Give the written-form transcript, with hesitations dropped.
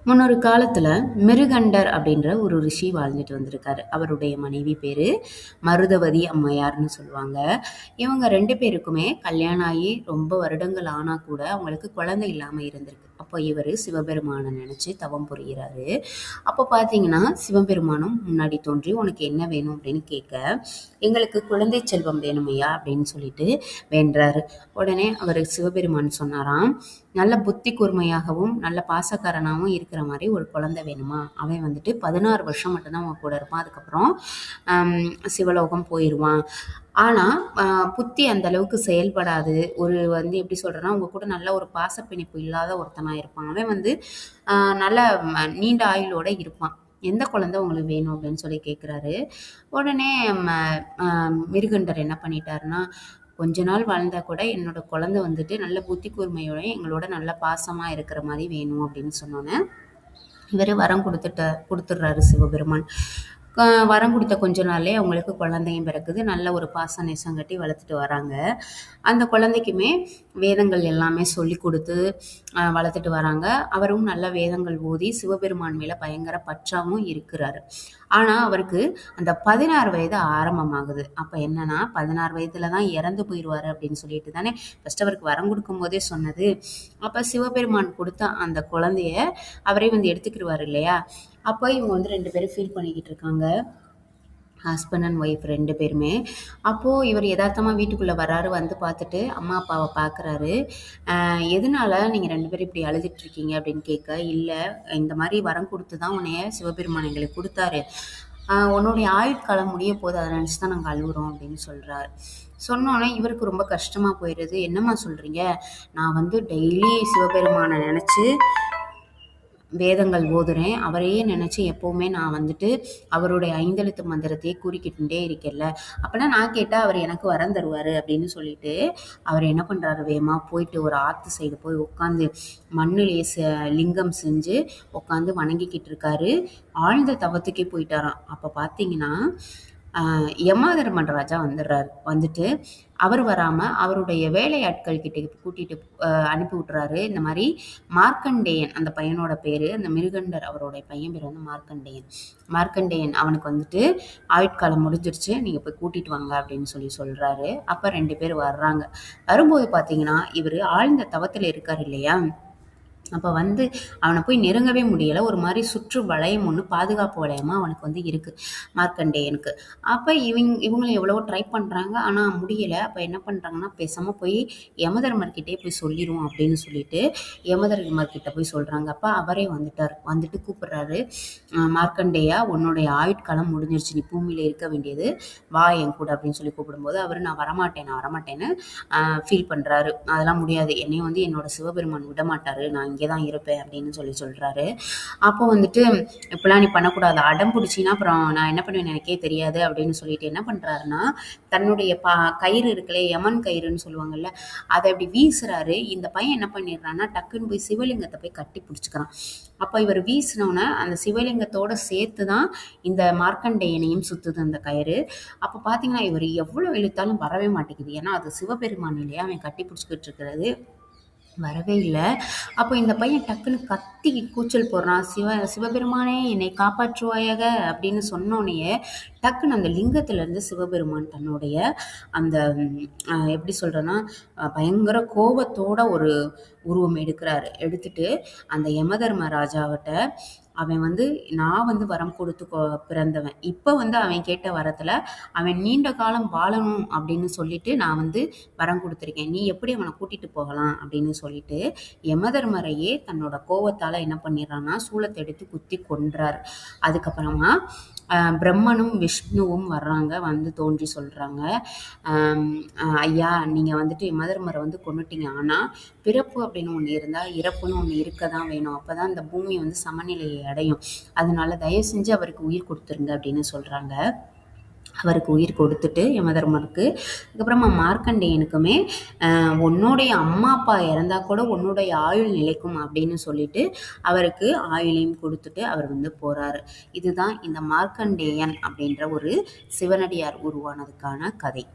முன்னொரு காலத்துல மிருகண்டர் அப்படின்ற ஒரு ரிஷி வாழ்ந்துட்டு வந்திருக்காரு. அவருடைய மனைவி பேரு மருதவதி அம்மையார்ன்னு சொல்லுவாங்க. இவங்க 2 பேருக்குமே கல்யாணம் ஆகி ரொம்ப வருடங்கள் ஆனா கூட அவங்களுக்கு குழந்தை இல்லாம இருந்திருக்கு. அப்போ இவரு சிவபெருமான நினைச்சு தவம் புரிகிறாரு. அப்போ பார்த்தீங்கன்னா, சிவபெருமானும் முன்னாடி தோன்றி உனக்கு என்ன வேணும் அப்படின்னு கேட்க, எங்களுக்கு குழந்தை செல்வம் வேணும் ஐயா அப்படின்னு சொல்லிட்டு வேண்டுறாரு. உடனே அவரு சிவபெருமான் சொன்னாராம், நல்ல புத்தி கூர்மையாகவும், நல்ல பாசக்காரனாவும் இருக்கிற மாரி ஒரு குழந்தை வேணுமா? அவன் வந்துட்டு 16 வருஷம் மட்டும் தான் உன் கூட இருப்பான். அதுக்கப்புறம் அம் சிவலோகம் போயிருவான். ஆனா, அ புத்தி அந்த அளவுக்கு செயல்படாது. ஒரு வந்து எப்படி சொல்றேன்னா, உங்க கூட நல்ல ஒரு பாசப்பிணைப்பு இல்லாத ஒருத்தனா இருப்பான். அவன் வந்து அ நல்ல நீண்ட ஆயுளோட இருப்பான். எந்த குழந்தை உங்களுக்கு வேணும்? அப்படின்னு சொல்லி கேட்குறாரு. உடனே ம அ மிருகண்டர் என்ன பண்ணிட்டாருன்னா, கொஞ்ச நாள் வாழ்ந்தா கூட என்னோட குழந்தை வந்துட்டு நல்ல புத்தி கூர்மையோட எங்களோட நல்ல பாசமா இருக்கிற மாரி வேணும் அப்படின்னு சொன்னோனே, இவரு வரம் குடுத்துடுறாரு சிவபெருமான். அ வரம் குடுத்த கொஞ்ச நாள்லயே அவங்களுக்கு குழந்தையும் பிறக்குது. நல்ல ஒரு பாச நேசம் கட்டி வளர்த்துட்டு வராங்க. அந்த குழந்தைக்குமே வேதங்கள் எல்லாமே சொல்லிக் குடுத்து வளர்த்துட்டு வராங்க. அவரும் நல்ல வேதங்கள் ஓதி சிவபெருமான் மேல பயங்கர பற்றாவும் இருக்கிறாரு. ஆனா, அவருக்கு அந்த 16 வயது ஆரம்பமாகுது. அப்ப என்னன்னா, 16 வயதுல தான் இறந்து போயிருவாரு அப்படின்னு சொல்லிட்டு தானே ஃபர்ஸ்ட் அவருக்கு வரம் குடுக்கும்போதே சொன்னது. அப்ப சிவபெருமான் குடுத்த அந்த குழந்தைய அவரே வந்து எடுத்துக்கிருவாரு இல்லையா? அப்ப இவங்க வந்து 2 பேரும் ஃபீல் பண்ணிக்கிட்டு இருக்காங்க. ஹஸ்பண்ட் அண்ட் ஒய்ஃப் 2 பேருமே. அப்போ இவரு எதார்த்தமா வீட்டுக்குள்ள வராரு. வந்து பார்த்துட்டு அம்மா, அப்பாவ பார்க்குறாரு. எதனால நீங்க 2 பேரும் இப்படி அழுதுட்டு இருக்கீங்க?" அப்படின்னு கேட்க, "இல்ல இந்த மாரி வரம் குடுத்து தான் உன்னைய சிவபெருமான் எங்களுக்கு குடுத்தாரு. உன்னுடைய ஆயுட்காலம் முடிய போது. அத நினைச்சு தான் நாங்க அழுவுறோம்." அப்படின்னு சொல்றாரு. சொன்னோனே இவருக்கு ரொம்ப கஷ்டமா போயிருது. "என்னம்மா சொல்றீங்க? நான் வந்து டெய்லி சிவபெருமான நெனச்சு வேதங்கள் ஓதுறேன். அவரையே நினைச்சு எப்பவுமே நான் வந்துட்டு அவருடைய ஐந்தெழுத்து மந்திரத்தையே கூறிக்கிட்டுண்டே இருக்கேன்ல. அப்பன்னா நான் கேட்டா அவர் எனக்கு வரம் தருவாரு அப்படின்னு சொல்லிட்டு, அவர் என்ன பண்றாரு வேகமா போயிட்டு ஒரு ஆத்து சைடு போய் உட்காந்து மண்ணுலயே லிங்கம் செஞ்சு உட்காந்து வணங்கிக்கிட்டு இருக்காரு. ஆழ்ந்த தவத்துக்கே போயிட்டாராம். அப்ப பார்த்தீங்கன்னா, அ யமதர்மராஜா வந்துடுறாரு. வந்துட்டு அவர் வராம அவருடைய வேலையாட்கள் கிட்ட கூட்டிட்டு அனுப்பி விட்டுறாரு. இந்த மாரி மார்க்கண்டேயன் அந்த பையனோட பேரு. அந்த மிருகண்டர் அவருடைய பையன் பேர் வந்து மார்க்கண்டேயன். மார்க்கண்டேயன் அவனுக்கு வந்துட்டு ஆயுட்காலம் முடிஞ்சிருச்சு. நீங்க போய் கூட்டிட்டு வாங்க அப்படின்னு சொல்லி சொல்றாரு. அப்ப 2 பேர் வர்றாங்க. வரும்போது பார்த்தீங்கன்னா, இவரு ஆழ்ந்த தவத்தில இருக்காரு இல்லையா? அப்ப வந்து அவன போய் நெருங்கவே முடியல. ஒரு மாரி சுற்று வளையம் ஒண்ணு, பாதுகாப்பு வளையமா அவனுக்கு வந்து இருக்கு. மார்க்கண்டேயனுக்கு. அப்ப இவங்களும் எவ்வளவோ ட்ரை பண்றாங்க. ஆனா முடியல. அப்ப என்ன பண்றாங்கன்னா, பேசாம போய் யமதர்மர்கிட்டயே போய் சொல்லிருவோம் அப்படின்னு சொல்லிட்டு, யமதர்மர்கிட்ட போய் சொல்றாங்க. அப்ப அவரே வந்துட்டாரு. வந்துட்டு கூப்பிடுறாரு. மார்க்கண்டேயா உன்னுடைய ஆயுட்காலம் முடிஞ்சிருச்சு. நீ பூமியில இருக்க வேண்டியது. வா என் கூட அப்படின்னு சொல்லி கூப்பிடும்போது, அவரு நான் வரமாட்டேன்னு ஃபீல் பண்றாரு. அதெல்லாம் முடியாது. என்னைய வந்து என்னோட சிவபெருமான் விடமாட்டாரு. நான் இங்கே தான் இருப்பேன் அப்படின்னு சொல்றாரு. அப்போ வந்துட்டு இப்படிலாம் நீ பண்ணக்கூடாது. அடம் பிடிச்சின்னா அப்புறம் நான் என்ன பண்ணுவேன்னு எனக்கே தெரியாது அப்படின்னு சொல்லிட்டு என்ன பண்றாருன்னா, தன்னுடைய கயிறு இருக்குல்ல, யமன் கயிறுன்னு சொல்லுவாங்கல்ல, அத அப்படி வீசுறாரு. இந்த பையன் என்ன பண்ணிடுறான்னா, டக்குன்னு போய் சிவலிங்கத்த போய் கட்டி பிடிச்சுக்கிறான். அப்ப இவர் வீசினோனே அந்த சிவலிங்கத்தோட சேர்த்து தான் இந்த மார்க்கண்டேயனையும் சுத்துது அந்த கயிறு. அப்ப பார்த்தீங்கன்னா, இவரு எவ்வளோ இழுத்தாலும் வரவே மாட்டேங்குது. ஏன்னா, அது சிவபெருமான் இல்லையா? அவன் கட்டி பிடிச்சுக்கிட்டு இருக்கிறது. வரவே இல்ல. அப்போ இந்த பையன் டக்குன்னு கத்தி கூச்சல் போடுறான். சிவபெருமானே என்னை காப்பாற்றுவாயாக அப்படின்னு சொன்னோனயே, டக்குன்னு அந்த லிங்கத்திலருந்து சிவபெருமான் தன்னுடைய அந்த எப்படி சொல்றேன்னா, பயங்கர கோபத்தோட ஒரு உருவம் எடுக்குறாரு. எடுத்துட்டு அந்த யமதர்மராஜாவிட்ட அவன் வந்து நான் வந்து வரம் கொடுத்து பிறந்தவன். இப்ப வந்து அவன் கேட்ட வரத்துல, அவன் நீண்ட காலம் வாழணும் அப்படின்னு சொல்லிட்டு நான் வந்து வரம் குடுத்துருக்கேன். நீ எப்படி அவன கூட்டிட்டு போகலாம் அப்படின்னு சொல்லிட்டு, யமதர்மரையே தன்னோட கோவத்தால என்ன பண்ணிடுறான்னா, சூலத்த எடுத்து குத்தி கொன்றாரு. அதுக்கப்புறமா பிரம்மனும், விஷ்ணுவும் வர்றாங்க. வந்து தோன்றி சொல்றாங்க, அம் "ஐயா நீங்க வந்துட்டு யமதர்மர வந்து கொன்னுட்டீங்க. ஆனா பிறப்பு அப்படின்னு ஒண்ணு இருந்தா, இறப்புன்னு ஒண்ணு இருக்க தான் வேணும். அப்பதான் இந்த பூமி வந்து சமநிலையை அடையும். அதனால தயவு செஞ்சு அவருக்கு உயிர் குடுத்துருங்க" அப்படின்னு சொல்றாங்க. அவருக்கு உயிர் கொடுத்துட்டு யமதர்மருக்கு, அதுக்கப்புறமா மார்க்கண்டேயனுக்குமே உன்னுடைய அம்மா, அப்பா இறந்தா கூட உன்னுடைய ஆயுள் நிலைக்கும் அப்படின்னு சொல்லிட்டு, அவருக்கு ஆயுளையும் குடுத்துட்டு அவர் வந்து போறாரு. இதுதான் இந்த மார்க்கண்டேயன் அப்படின்ற ஒரு சிவனடியார் உருவானதுக்கான கதை.